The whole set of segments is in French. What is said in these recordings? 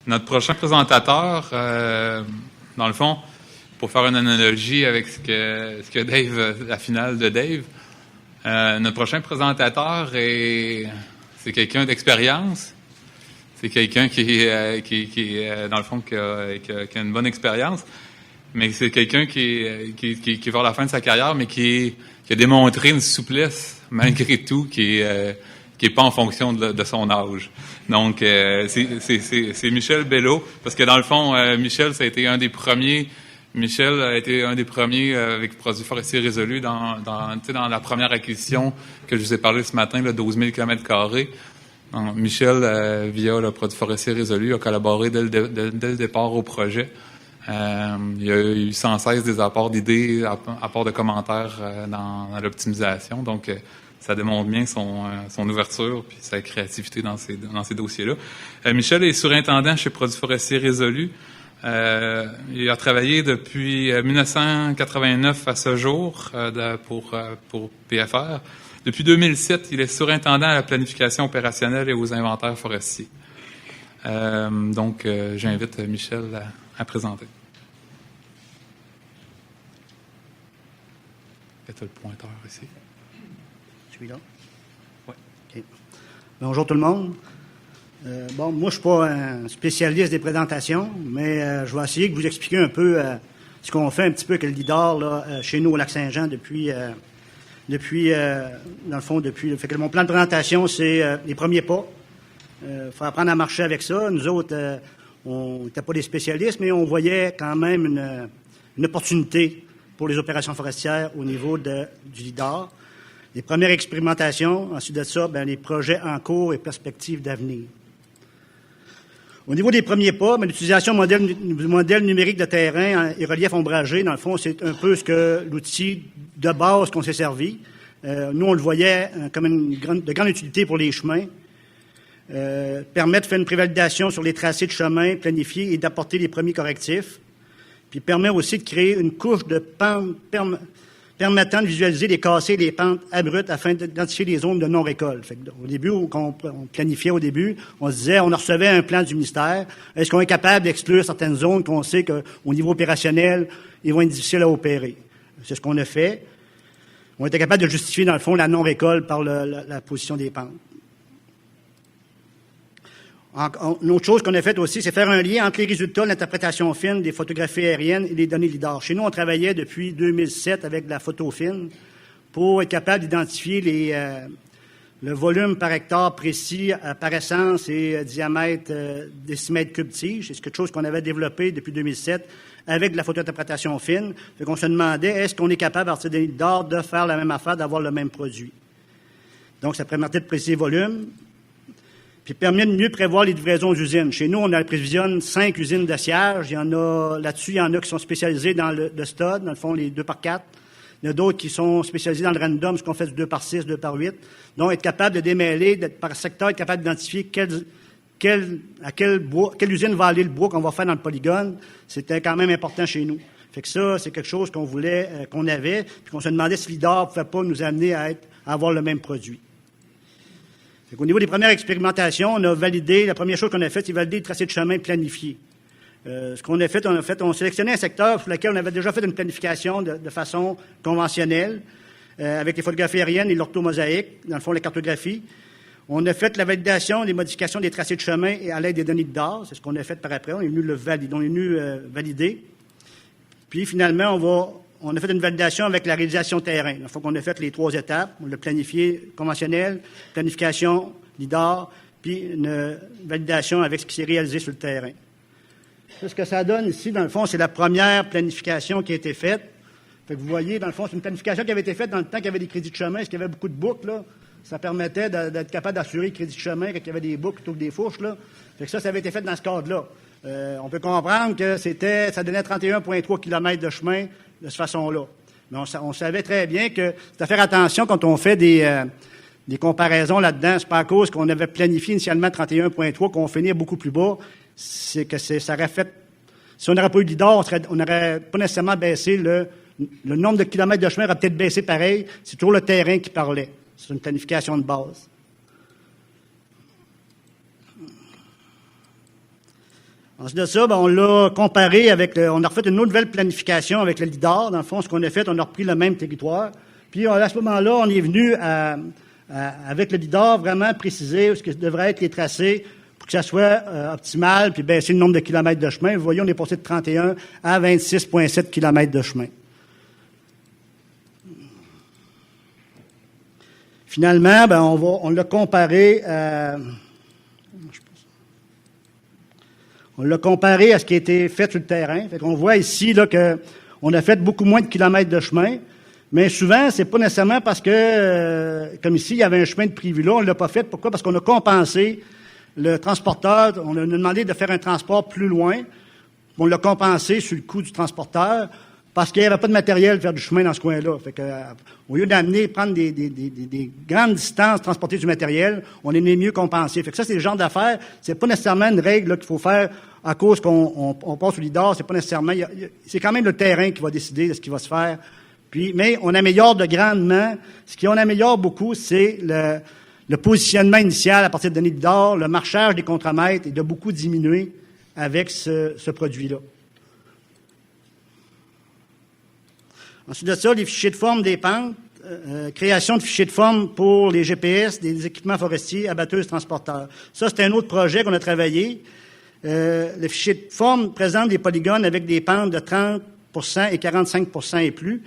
Notre prochain présentateur, dans le fond, pour faire une analogie avec ce que Dave, la finale de Dave, notre prochain présentateur c'est quelqu'un d'expérience. C'est quelqu'un qui dans le fond, qui a une bonne expérience, mais c'est quelqu'un qui est vers la fin de sa carrière, mais qui a démontré une souplesse malgré tout, qui est pas en fonction de son âge. Donc, c'est Michel Bello, parce que dans le fond, Michel, ça a été un des premiers. Michel a été un des premiers avec Produits forestiers résolus dans la première acquisition que je vous ai parlé ce matin, là, 12 000 km². Donc, Michel, via le Produits forestiers résolus, a collaboré dès le départ au projet. Il y a eu sans cesse des apports d'idées, apports de commentaires dans l'optimisation. Donc, ça démontre bien son ouverture puis sa créativité dans ces dossiers-là. Michel est surintendant chez Produits forestiers résolus. Il a travaillé depuis 1989 à ce jour pour PFR. Depuis 2007, il est surintendant à la planification opérationnelle et aux inventaires forestiers. Donc, j'invite Michel à présenter. Est-ce le pointeur ici? Celui-là? Oui. Okay. Bonjour tout le monde. Moi, je ne suis pas un spécialiste des présentations, mais je vais essayer de vous expliquer un peu ce qu'on fait un petit peu avec le LIDAR là, chez nous au Lac-Saint-Jean depuis dans le fond, fait que mon plan de présentation, c'est les premiers pas. Il faut apprendre à marcher avec ça. Nous autres, on n'était pas des spécialistes, mais on voyait quand même une opportunité pour les opérations forestières au niveau du LIDAR. Les premières expérimentations, ensuite de ça, les projets en cours et perspectives d'avenir. Au niveau des premiers pas, l'utilisation du modèle numérique de terrain et relief ombragé, dans le fond, c'est un peu ce que l'outil de base qu'on s'est servi. Nous, on le voyait comme de grande utilité pour les chemins. Permet de faire une prévalidation sur les tracés de chemin planifiés et d'apporter les premiers correctifs. Puis permet aussi de créer une couche de pente permettant de visualiser les cassés et les pentes abruptes afin d'identifier les zones de non-récolte. Au début, quand on planifiait au début, on se disait, on recevait un plan du ministère. Est-ce qu'on est capable d'exclure certaines zones qu'on sait qu'au niveau opérationnel, ils vont être difficiles à opérer? C'est ce qu'on a fait. On était capable de justifier, dans le fond, la non-récolte par la position des pentes. Une autre chose qu'on a faite aussi, c'est faire un lien entre les résultats de l'interprétation fine des photographies aériennes et les données LIDAR. Chez nous, on travaillait depuis 2007 avec de la photo fine pour être capable d'identifier le volume par hectare précis par essence et diamètre décimètre cube tige. C'est quelque chose qu'on avait développé depuis 2007 avec de la photointerprétation fine. Fait qu'on se demandait, est-ce qu'on est capable, à partir des LIDAR, de faire la même affaire, d'avoir le même produit? Donc, ça permettait de préciser le volume. Puis permet de mieux prévoir les livraisons aux usines. Chez nous, on prévisionne 5 usines de siège. Là-dessus, il y en a qui sont spécialisés dans le stud, dans le fond, les 2x4. Il y en a d'autres qui sont spécialisés dans le random, ce qu'on fait du 2x6, 2x8. Donc, être capable de démêler, par secteur, être capable d'identifier quelle usine va aller le bois qu'on va faire dans le polygone, c'était quand même important chez nous. Fait que ça, c'est quelque chose qu'on voulait, qu'on avait, puis qu'on se demandait si l'IDAR ne pouvait pas nous amener à avoir le même produit. Au niveau des premières expérimentations, on a validé, la première chose qu'on a faite, c'est valider le tracé de chemin planifié. Ce qu'on a fait, on sélectionnait un secteur sur lequel on avait déjà fait une planification de façon conventionnelle, avec les photographies aériennes et l'orthomosaïque, dans le fond, la cartographie. On a fait la validation, les modifications des tracés de chemin et à l'aide des données de LIDAR. C'est ce qu'on a fait par après. On est venu valider. Puis, finalement, on a fait une validation avec la réalisation terrain. Il faut qu'on ait fait les 3 étapes. On l'a planifié conventionnel, planification, LIDAR, puis une validation avec ce qui s'est réalisé sur le terrain. Ce que ça donne ici, dans le fond, c'est la première planification qui a été faite. Fait que vous voyez, dans le fond, c'est une planification qui avait été faite dans le temps qu'il y avait des crédits de chemin, parce qu'il y avait beaucoup de boucles, là. Ça permettait d'être capable d'assurer les crédits de chemin quand il y avait des boucles plutôt que des fourches, là. Fait que ça avait été fait dans ce cadre-là. On peut comprendre que ça donnait 31,3 km de chemin de cette façon-là. Mais on savait très bien que c'est à faire attention quand on fait des comparaisons là-dedans. C'est pas à cause qu'on avait planifié initialement 31,3 qu'on finit beaucoup plus bas. C'est que ça aurait fait... Si on n'aurait pas eu l'IDAR, on n'aurait pas nécessairement baissé le nombre de kilomètres de chemin aurait peut-être baissé pareil. C'est toujours le terrain qui parlait. C'est une planification de base. Ensuite de ça, on l'a comparé on a refait une autre nouvelle planification avec le LIDAR. Dans le fond, ce qu'on a fait, on a repris le même territoire. Puis à ce moment-là, on est venu avec le LIDAR vraiment préciser ce que devraient être les tracés pour que ça soit optimal, puis baisser le nombre de kilomètres de chemin. Vous voyez, on est passé de 31 à 26,7 kilomètres de chemin. Finalement, on l'a comparé à ce qui a été fait sur le terrain. Fait qu'on voit ici là, qu'on a fait beaucoup moins de kilomètres de chemin, mais souvent, c'est pas nécessairement parce que, comme ici, il y avait un chemin de prévu là, on l'a pas fait. Pourquoi? Parce qu'on a compensé le transporteur, on a demandé de faire un transport plus loin, on l'a compensé sur le coût du transporteur, parce qu'il n'y avait pas de matériel pour faire du chemin dans ce coin-là. Fait que, au lieu prendre des grandes distances, transporter du matériel, on est mieux compensé. Fait que ça, c'est le genre d'affaires. C'est pas nécessairement une règle là, qu'il faut faire à cause qu'on passe au LIDAR. C'est pas nécessairement. C'est quand même le terrain qui va décider de ce qui va se faire. Mais on améliore de grandement. Ce qu'on améliore beaucoup, c'est le positionnement initial à partir de données LIDAR, le marchage des contremètres est de beaucoup diminuer avec ce produit-là. Ensuite de ça, les fichiers de forme des pentes, création de fichiers de forme pour les GPS, des équipements forestiers, abatteuses, transporteurs. Ça, c'est un autre projet qu'on a travaillé. Le fichier de forme présente des polygones avec des pentes de 30 et 45 et plus.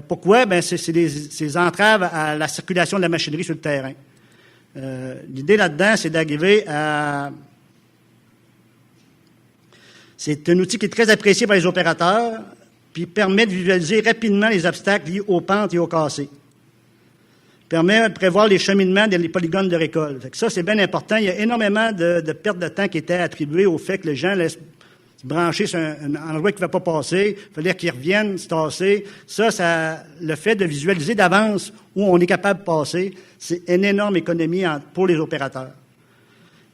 Pourquoi? C'est des entraves à la circulation de la machinerie sur le terrain. L'idée là-dedans, c'est d'arriver à... C'est un outil qui est très apprécié par les opérateurs, puis permet de visualiser rapidement les obstacles liés aux pentes et aux cassés. Permet de prévoir les cheminements des polygones de récolte. Fait que ça, c'est bien important. Il y a énormément de pertes de temps qui étaient attribuées au fait que les gens laissent brancher sur un endroit qui ne va pas passer. Il fallait qu'ils reviennent se tasser. Ça, le fait de visualiser d'avance où on est capable de passer, c'est une énorme économie pour les opérateurs.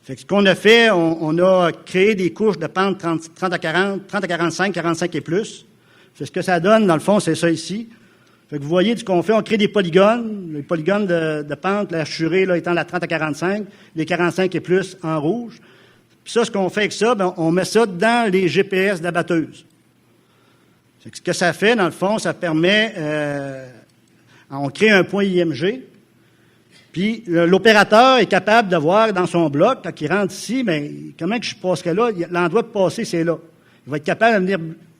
Fait que ce qu'on a fait, on a créé des couches de pente 30 à 40, 30 à 45, 45 et plus. Fait que ce que ça donne, dans le fond, c'est ça ici. Fait que vous voyez ce qu'on fait, on crée des polygones. Les polygones de pente, la hachurée, là, étant la 30 à 45, les 45 et plus en rouge. Puis ça, ce qu'on fait avec ça, on met ça dans les GPS d'abatteuses. Fait que ce que ça fait, dans le fond, ça permet, on crée un point IMG, puis l'opérateur est capable de voir dans son bloc, quand il rentre ici, comment que je passerai là? L'endroit de passer, c'est là. Il va être capable de venir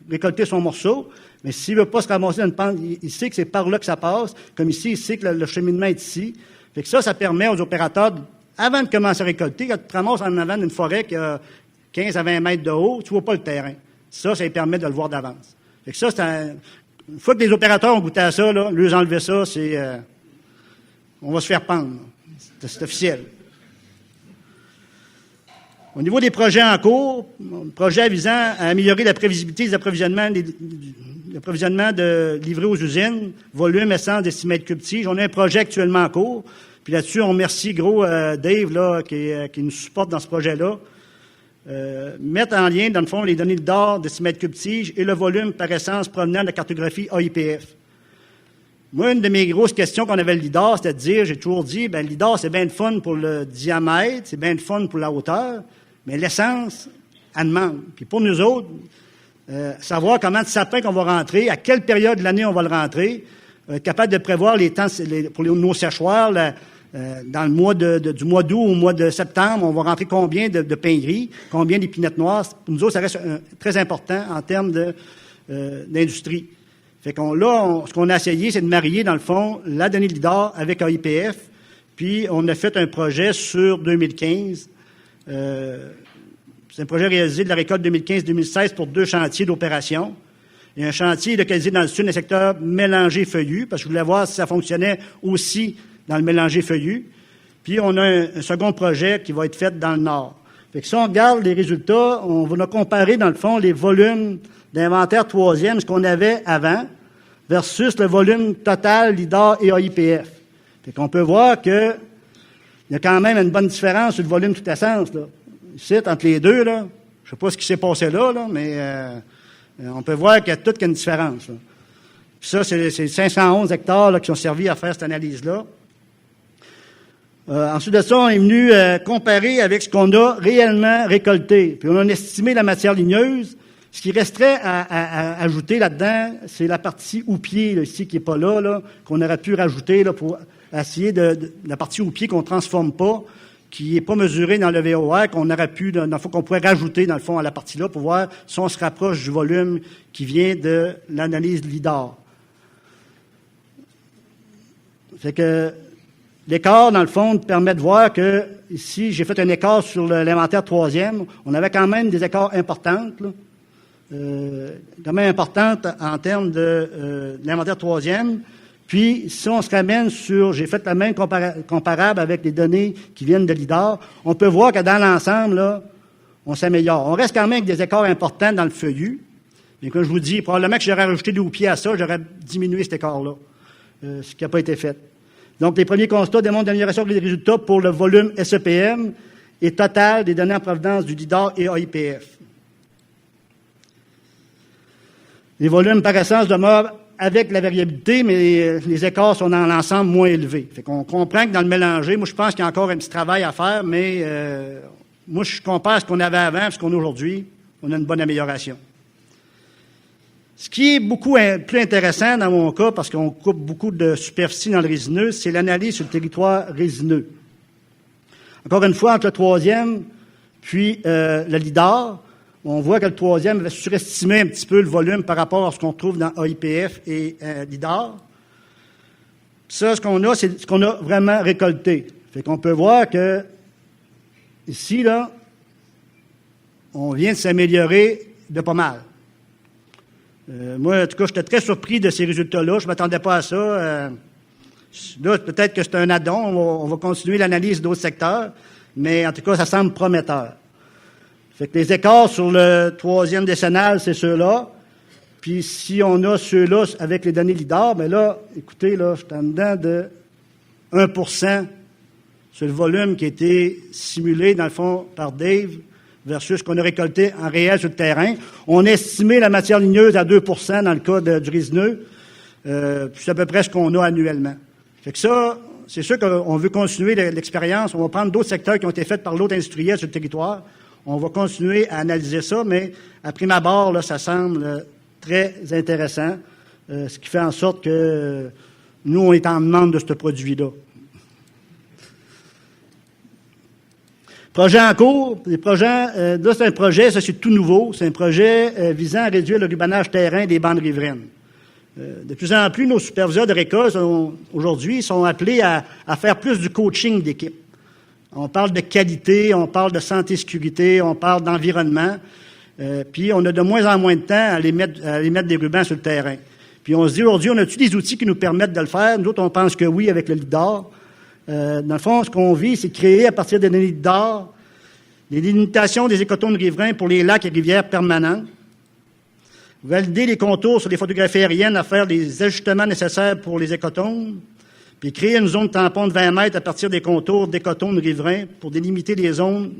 récolter son morceau, mais s'il ne veut pas se ramasser dans une pente, il sait que c'est par là que ça passe. Comme ici, il sait que le cheminement est ici. Fait que ça permet aux opérateurs, avant de commencer à récolter, quand tu te ramasses en avant d'une forêt qui a 15 à 20 mètres de haut, tu ne vois pas le terrain. Ça permet de le voir d'avance. Fait que ça, une fois que les opérateurs ont goûté à ça, là, leur enlever ça, on va se faire pendre. C'est officiel. Au niveau des projets en cours, projet visant à améliorer la prévisibilité des approvisionnements, de livrés aux usines, volume, essence, décimètres cubes tige. On a un projet actuellement en cours. Puis là-dessus, on remercie gros Dave là, qui nous supporte dans ce projet-là. Mettre en lien, dans le fond, les données d'or, décimètres cubes tige et le volume par essence provenant de la cartographie AIPF. Moi, une de mes grosses questions qu'on avait le LIDAR, c'était de dire, j'ai toujours dit, le LIDAR, c'est bien le fun pour le diamètre, c'est bien le fun pour la hauteur, mais l'essence, elle demande. Puis pour nous autres, savoir comment de sapin qu'on va rentrer, à quelle période de l'année on va le rentrer, être capable de prévoir les temps pour nos séchoirs, dans le mois du mois d'août au mois de septembre, on va rentrer combien de pain gris, combien d'épinettes noires. Pour nous autres, ça reste très important en termes d'industrie. Fait ce qu'on a essayé, c'est de marier, dans le fond, la donnée de LIDAR avec AIPF, puis on a fait un projet sur 2015. C'est un projet réalisé de la récolte 2015-2016 pour 2 chantiers d'opération. Il y a un chantier localisé dans le sud, le secteur mélangé-feuillu, parce que je voulais voir si ça fonctionnait aussi dans le mélangé-feuillu. Puis on a un second projet qui va être fait dans le nord. Fait que si on regarde les résultats, on va comparer, dans le fond, les volumes d'inventaire 3e, ce qu'on avait avant, versus le volume total LIDAR et AIPF. Fait qu'on peut voir que il y a quand même une bonne différence sur le volume toute essence, là. Ici, entre les deux, là, je sais pas ce qui s'est passé là, mais on peut voir qu'il y a toute une différence, là. Puis ça, c'est 511 hectares là, qui ont servi à faire cette analyse-là. Ensuite de ça, on est venu comparer avec ce qu'on a réellement récolté. Puis on a estimé la matière ligneuse. Ce qui resterait à ajouter là-dedans, c'est la partie houppier, là, ici, qui n'est pas là, qu'on aurait pu rajouter là, pour essayer de la partie houppier qu'on ne transforme pas, qui n'est pas mesurée dans le VOR, qu'on aurait pu, dans le fond, qu'on pourrait rajouter, dans le fond, à la partie-là, pour voir si on se rapproche du volume qui vient de l'analyse LIDAR. Fait que l'écart, dans le fond, permet de voir que, ici, j'ai fait un écart sur l'inventaire troisième. On avait quand même des écarts importants, là. Quand même importante en termes de l'inventaire troisième. Puis, si on se ramène sur, j'ai fait la même comparable avec les données qui viennent de LIDAR, on peut voir que dans l'ensemble, là, on s'améliore. On reste quand même avec des écarts importants dans le feuillu. Mais comme je vous dis, probablement que j'aurais rajouté des houppiers à ça, j'aurais diminué cet écart-là, ce qui n'a pas été fait. Donc, les premiers constats démontrent l'amélioration des résultats pour le volume SEPM et total des données en provenance du LIDAR et AIPF. Les volumes par essence demeurent avec la variabilité, mais les écarts sont dans l'ensemble moins élevés. Fait qu'on comprend que dans le mélangé, moi je pense qu'il y a encore un petit travail à faire, mais moi je compare ce qu'on avait avant et ce qu'on a aujourd'hui, on a une bonne amélioration. Ce qui est beaucoup plus intéressant dans mon cas, parce qu'on coupe beaucoup de superficie dans le résineux, c'est l'analyse sur le territoire résineux. Encore une fois, entre le troisième puis le LIDAR, on voit que le troisième va surestimer un petit peu le volume par rapport à ce qu'on trouve dans AIPF et LIDAR. Ça, ce qu'on a, c'est ce qu'on a vraiment récolté. Fait qu'on peut voir que, ici, là, on vient de s'améliorer de pas mal. Moi, en tout cas, j'étais très surpris de ces résultats-là. Je ne m'attendais pas à ça. Là, peut-être que c'est un addon. On va continuer l'analyse d'autres secteurs. Mais en tout cas, ça semble prometteur. Fait que les écarts sur le troisième décennal, c'est ceux-là. Puis si on a ceux-là avec les données LIDAR, bien là, écoutez, là, je suis en dedans de 1% sur le volume qui a été simulé, dans le fond, par Dave, versus ce qu'on a récolté en réel sur le terrain. On a estimé la matière ligneuse à 2% dans le cas du résineux. C'est à peu près ce qu'on a annuellement. Fait que ça, c'est sûr qu'on veut continuer l'expérience. On va prendre d'autres secteurs qui ont été faits par l'autre industriel sur le territoire. On va continuer à analyser ça, mais à prime abord, là, ça semble très intéressant, ce qui fait en sorte que nous, on est en demande de ce produit-là. Projet en cours. Les projets, là, c'est un projet, ça, c'est tout nouveau. C'est un projet visant à réduire le rubanage terrain des bandes riveraines. De plus en plus, nos superviseurs de récolte, aujourd'hui, sont appelés à faire plus du coaching d'équipe. On parle de qualité, on parle de santé-sécurité, on parle d'environnement. Puis on a de moins en moins de temps à aller mettre des rubans sur le terrain. Puis on se dit aujourd'hui, on a-tu des outils qui nous permettent de le faire? Nous autres, on pense que oui, avec le LIDAR. Dans le fond, ce qu'on vit, c'est créer à partir des données LIDAR des limitations des écotones riverains pour les lacs et rivières permanents. Valider les contours sur les photographies aériennes à faire les ajustements nécessaires pour les écotones. Puis créer une zone tampon de 20 mètres à partir des contours d'écotones riverains pour délimiter les zones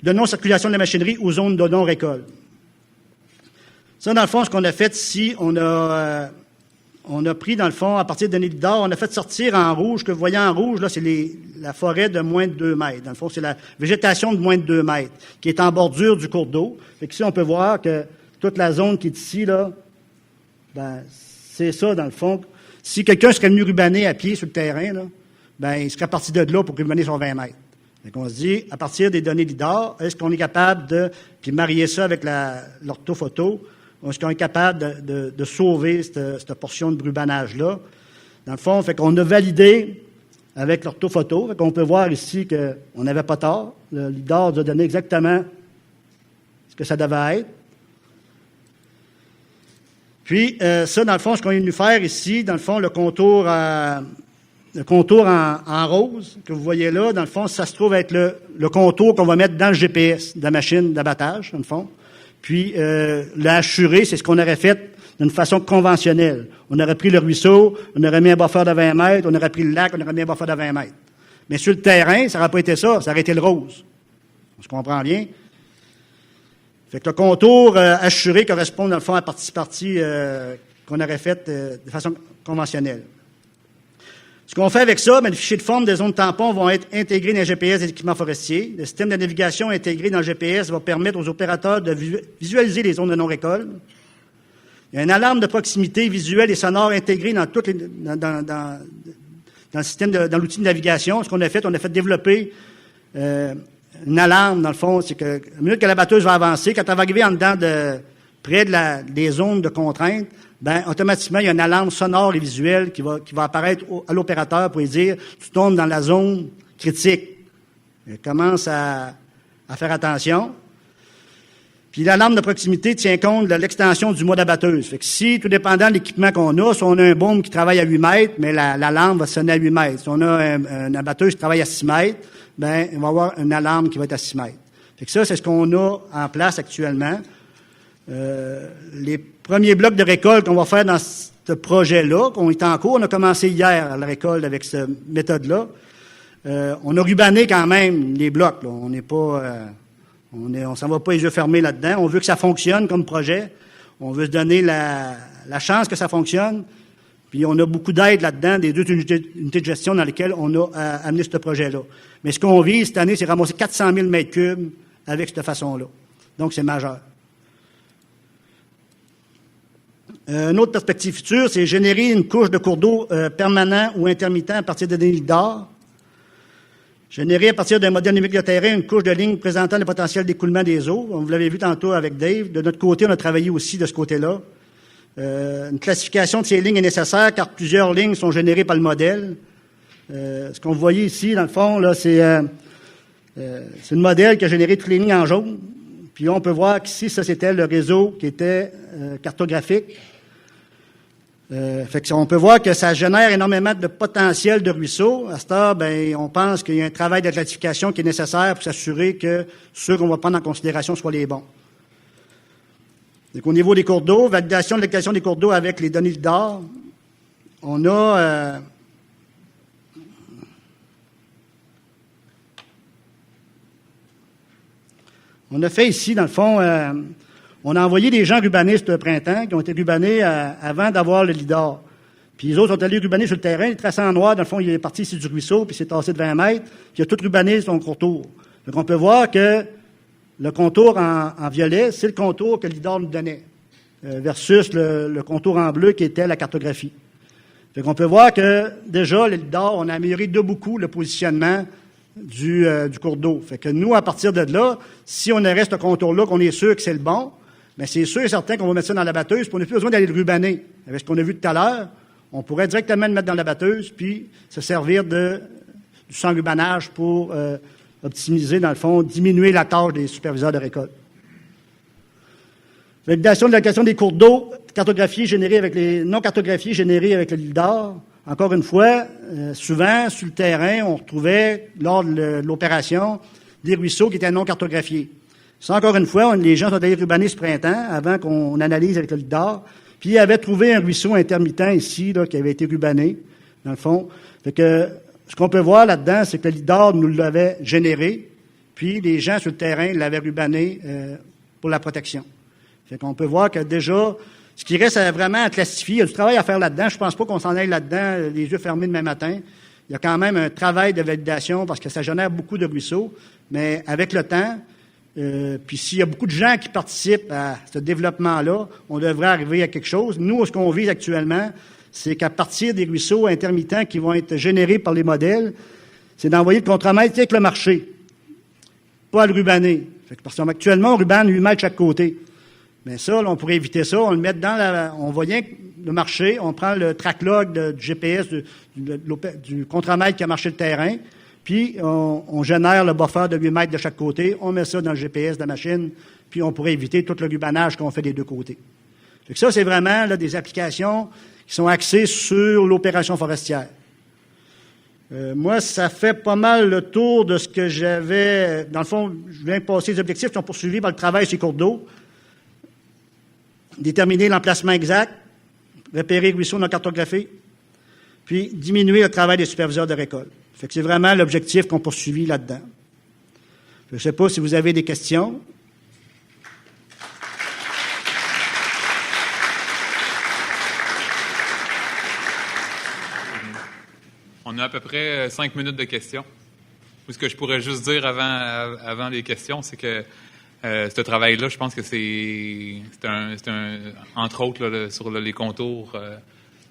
de non-circulation de la machinerie ou zones de non-récolte. Ça, dans le fond, ce qu'on a fait ici, on a pris, dans le fond, à partir de données LIDAR, on a fait sortir en rouge, que vous voyez en rouge, là, c'est la forêt de moins de 2 mètres. Dans le fond, c'est la végétation de moins de 2 mètres, qui est en bordure du cours d'eau. Fait qu'ici, on peut voir que toute la zone qui est ici, là, ben, c'est ça, dans le fond. Si quelqu'un serait venu rubaner à pied sur le terrain, là, ben, il serait parti de là pour rubaner sur 20 mètres. Donc, on se dit, à partir des données LIDAR, est-ce qu'on est capable de, puis marier ça avec l'orthophoto, est-ce qu'on est capable de sauver cette portion de rubanage-là? Dans le fond, fait qu'on a validé avec l'orthophoto, fait qu'on peut voir ici qu'on n'avait pas tort. Le LIDAR nous a donné exactement ce que ça devait être. Puis, ça, dans le fond, ce qu'on est venu faire ici, dans le fond, le contour en rose que vous voyez là, dans le fond, ça se trouve être le contour qu'on va mettre dans le GPS de la machine d'abattage, dans le fond. Puis, la hachurée, c'est ce qu'on aurait fait d'une façon conventionnelle. On aurait pris le ruisseau, on aurait mis un buffer de 20 mètres, on aurait pris le lac, on aurait mis un buffer de 20 mètres. Mais sur le terrain, ça n'aurait pas été ça, ça aurait été le rose. On se comprend bien? Fait que le contour hachuré correspond, dans le fond, à partie qu'on aurait faite de façon conventionnelle. Ce qu'on fait avec ça, les fichiers de forme des zones tampons vont être intégrés dans le GPS des équipements forestiers. Le système de navigation intégré dans le GPS va permettre aux opérateurs de visualiser les zones de non-récolte. Il y a une alarme de proximité visuelle et sonore intégrée dans le système, dans l'outil de navigation. Ce qu'on a fait, on a fait développer une alarme, dans le fond, c'est que, à la minute que la batteuse va avancer, quand elle va arriver en dedans près des zones de contrainte, automatiquement, il y a une alarme sonore et visuelle qui va apparaître à l'opérateur pour lui dire, tu tombes dans la zone critique. Il commence à faire attention. Puis l'alarme de proximité tient compte de l'extension du mois d'abatteuse. Fait que si, tout dépendant de l'équipement qu'on a, si on a un baume qui travaille à 8 mètres, mais l'alarme va sonner à 8 mètres. Si on a une abatteuse qui travaille à 6 mètres, il va y avoir une alarme qui va être à 6 mètres. Fait que ça, c'est ce qu'on a en place actuellement. Les premiers blocs de récolte qu'on va faire dans ce projet-là, qu'on est en cours, on a commencé hier la récolte avec cette méthode-là. On a rubané quand même les blocs, là. On n'est pas... on s'en va pas les yeux fermés là-dedans. On veut que ça fonctionne comme projet. On veut se donner la chance que ça fonctionne. Puis on a beaucoup d'aide là-dedans, des 2 unités de gestion dans lesquelles on a amené ce projet-là. Mais ce qu'on vise cette année, c'est ramasser 400 000 mètres cubes avec cette façon-là. Donc, c'est majeur. Une autre perspective future, c'est générer une couche de cours d'eau permanent ou intermittent à partir de données d'or. Générer à partir d'un modèle numérique de terrain une couche de ligne présentant le potentiel d'écoulement des eaux. Vous l'avez vu tantôt avec Dave. De notre côté, on a travaillé aussi de ce côté-là. Une classification de ces lignes est nécessaire car plusieurs lignes sont générées par le modèle. Ce qu'on voyait ici, dans le fond, là, c'est le modèle qui a généré toutes les lignes en jaune. Puis on peut voir qu'ici, ça, c'était le réseau qui était cartographique. Fait que on peut voir que ça génère énormément de potentiel de ruisseau. À cette heure, on pense qu'il y a un travail de classification qui est nécessaire pour s'assurer que ceux qu'on va prendre en considération soient les bons. Donc, au niveau des cours d'eau, validation de l'application des cours d'eau avec les données d'or, on a fait ici, dans le fond, on a envoyé des gens rubanés ce printemps, qui ont été rubanés avant d'avoir le LIDAR. Puis les autres sont allés rubaner sur le terrain, le tracé en noir, dans le fond, il est parti ici du ruisseau, puis il s'est tassé de 20 mètres, puis il a tout rubané son contour. Donc on peut voir que le contour en violet, c'est le contour que le LIDAR nous donnait, versus le contour en bleu qui était la cartographie. Donc on peut voir que déjà, le LIDAR, on a amélioré de beaucoup le positionnement du cours d'eau. Fait que nous, à partir de là, si on reste ce contour-là, qu'on est sûr que c'est le bon, mais c'est sûr et certain qu'on va mettre ça dans la batteuse, puis on n'a plus besoin d'aller le rubaner. Avec ce qu'on a vu tout à l'heure, on pourrait directement le mettre dans la batteuse, puis se servir du sans-rubanage pour optimiser, dans le fond, diminuer la tâche des superviseurs de récolte. Validation de l'allocation des cours d'eau, cartographiés générés avec les non cartographiés générés avec le LIDAR. Encore une fois, souvent, sur le terrain, on retrouvait, lors de l'opération, des ruisseaux qui étaient non cartographiés. Ça, encore une fois, les gens sont allés rubaner ce printemps, avant qu'on analyse avec le LIDAR, puis ils avaient trouvé un ruisseau intermittent ici, là, qui avait été rubané, dans le fond. Fait que, ce qu'on peut voir là-dedans, c'est que le LIDAR nous l'avait généré, puis les gens sur le terrain l'avaient rubané pour la protection. Fait qu'on peut voir que déjà, ce qui reste vraiment à classifier, il y a du travail à faire là-dedans. Je pense pas qu'on s'en aille là-dedans, les yeux fermés demain matin. Il y a quand même un travail de validation parce que ça génère beaucoup de ruisseaux, mais avec le temps, puis s'il y a beaucoup de gens qui participent à ce développement-là, on devrait arriver à quelque chose. Nous, ce qu'on vise actuellement, c'est qu'à partir des ruisseaux intermittents qui vont être générés par les modèles, c'est d'envoyer le contre-mètre avec le marché, pas à le rubaner. Parce qu'actuellement, on rubane 8 mètres chaque côté. Mais ça, là, on pourrait éviter ça, on le met on voit bien le marché, on prend le track log du GPS du contre-mètre qui a marché le terrain, puis on génère le buffer de 8 mètres de chaque côté, on met ça dans le GPS de la machine, puis on pourrait éviter tout le rubanage qu'on fait des deux côtés. Fait que ça, c'est vraiment là, des applications qui sont axées sur l'opération forestière. Moi, ça fait pas mal le tour de ce que j'avais. Dans le fond, je viens de passer les objectifs qui sont poursuivis par le travail sur les cours d'eau. Déterminer l'emplacement exact, repérer les ruisseaux non cartographiés, puis diminuer le travail des superviseurs de récolte. Fait que c'est vraiment l'objectif qu'on poursuit là-dedans. Je ne sais pas si vous avez des questions. On On a à peu près 5 minutes de questions. Ce que je pourrais juste dire avant les questions, c'est que ce travail-là, je pense que c'est entre autres là, sur les contours,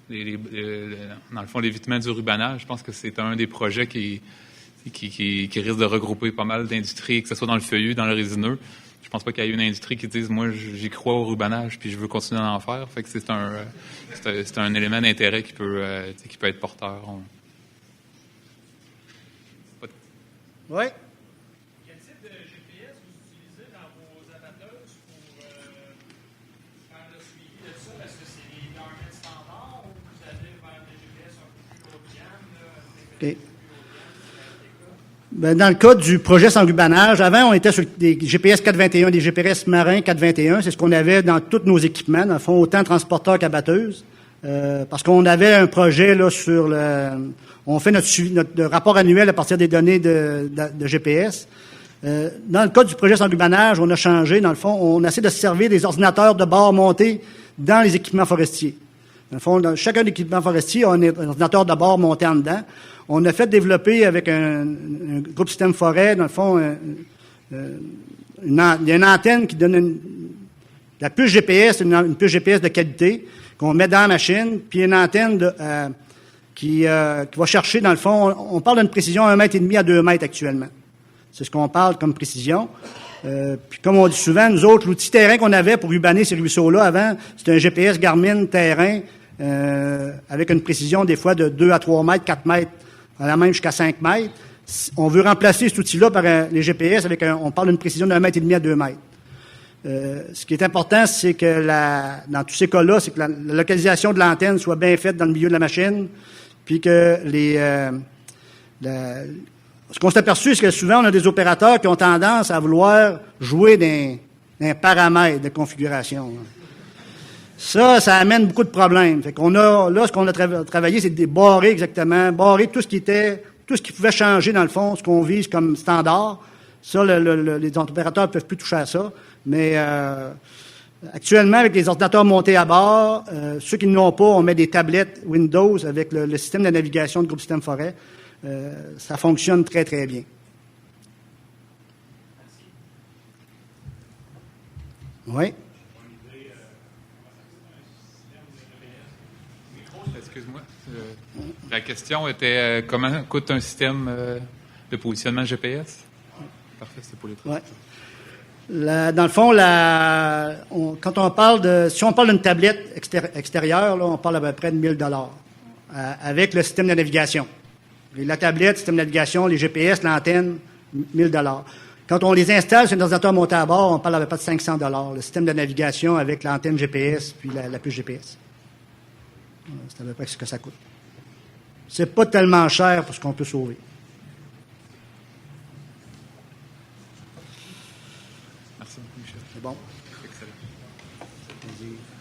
dans le fond, l'évitement du rubanage. Je pense que c'est un des projets qui risque de regrouper pas mal d'industries, que ce soit dans le feuillu, dans le résineux. Je pense pas qu'il y ait une industrie qui dise moi j'y crois au rubanage puis je veux continuer à en faire. Fait que c'est un élément d'intérêt qui peut être porteur. Oui. Quel type de GPS vous utilisez dans vos abatteuses pour faire le suivi de ça? Est-ce que c'est les targets standards ou vous allez vers des GPS un peu plus haut de gamme? Ben, dans le cas du projet sans rubanage, avant, on était sur des GPS 421, des GPS marins 421. C'est ce qu'on avait dans tous nos équipements, dans le fond, autant transporteurs qu'abatteuses. Parce qu'on avait un projet là sur on fait notre rapport annuel à partir des données de GPS. Dans le cas du projet sans rubanage, on a changé. Dans le fond, on essaie de se servir des ordinateurs de bord montés dans les équipements forestiers. Dans le fond, dans chacun des équipements forestiers, on a un ordinateur de bord monté en dedans. On a fait développer avec un groupe système forêt, dans le fond, il y a une antenne qui donne la puce GPS, une puce GPS de qualité qu'on met dans la machine, puis une antenne qui va chercher, dans le fond, on parle d'une précision 1,5 m à 2 mètres actuellement. C'est ce qu'on parle comme précision. Puis comme on dit souvent, nous autres, l'outil terrain qu'on avait pour rubaner ces ruisseaux-là avant, c'était un GPS Garmin terrain avec une précision des fois de 2 à 3 mètres, 4 mètres, allant même jusqu'à 5 mètres. On veut remplacer cet outil-là par les GPS avec on parle d'une précision de 1,5 m à 2 mètres. Ce qui est important, c'est que dans tous ces cas-là, c'est que la localisation de l'antenne soit bien faite dans le milieu de la machine, puis que ce qu'on s'est aperçu, c'est que souvent, on a des opérateurs qui ont tendance à vouloir jouer d'un paramètre de configuration. Ça amène beaucoup de problèmes. Fait qu'on a, là, ce qu'on a travaillé, c'est de barrer barrer tout ce qui pouvait changer, dans le fond, ce qu'on vise comme standard. Ça, les opérateurs ne peuvent plus toucher à ça. Mais actuellement, avec les ordinateurs montés à bord, ceux qui ne l'ont pas, on met des tablettes Windows avec le système de navigation de groupe système forêt. Ça fonctionne très, très bien. Oui. Excuse-moi. La question était comment coûte un système de positionnement GPS? Parfait, c'est pour les trois. Ouais. Dans le fond, quand on parle si on parle d'une tablette extérieure, là, on parle à peu près de 1 000 avec le système de navigation. La tablette, le système de navigation, les GPS, l'antenne, 1 000 Quand on les installe sur un ordinateur monté à bord, on parle à peu près de 500 le système de navigation avec l'antenne GPS puis la puce GPS. C'est à peu près ce que ça coûte. C'est pas tellement cher pour ce qu'on peut sauver. Merci beaucoup, Michel. C'est bon. Excellent. Vas-y.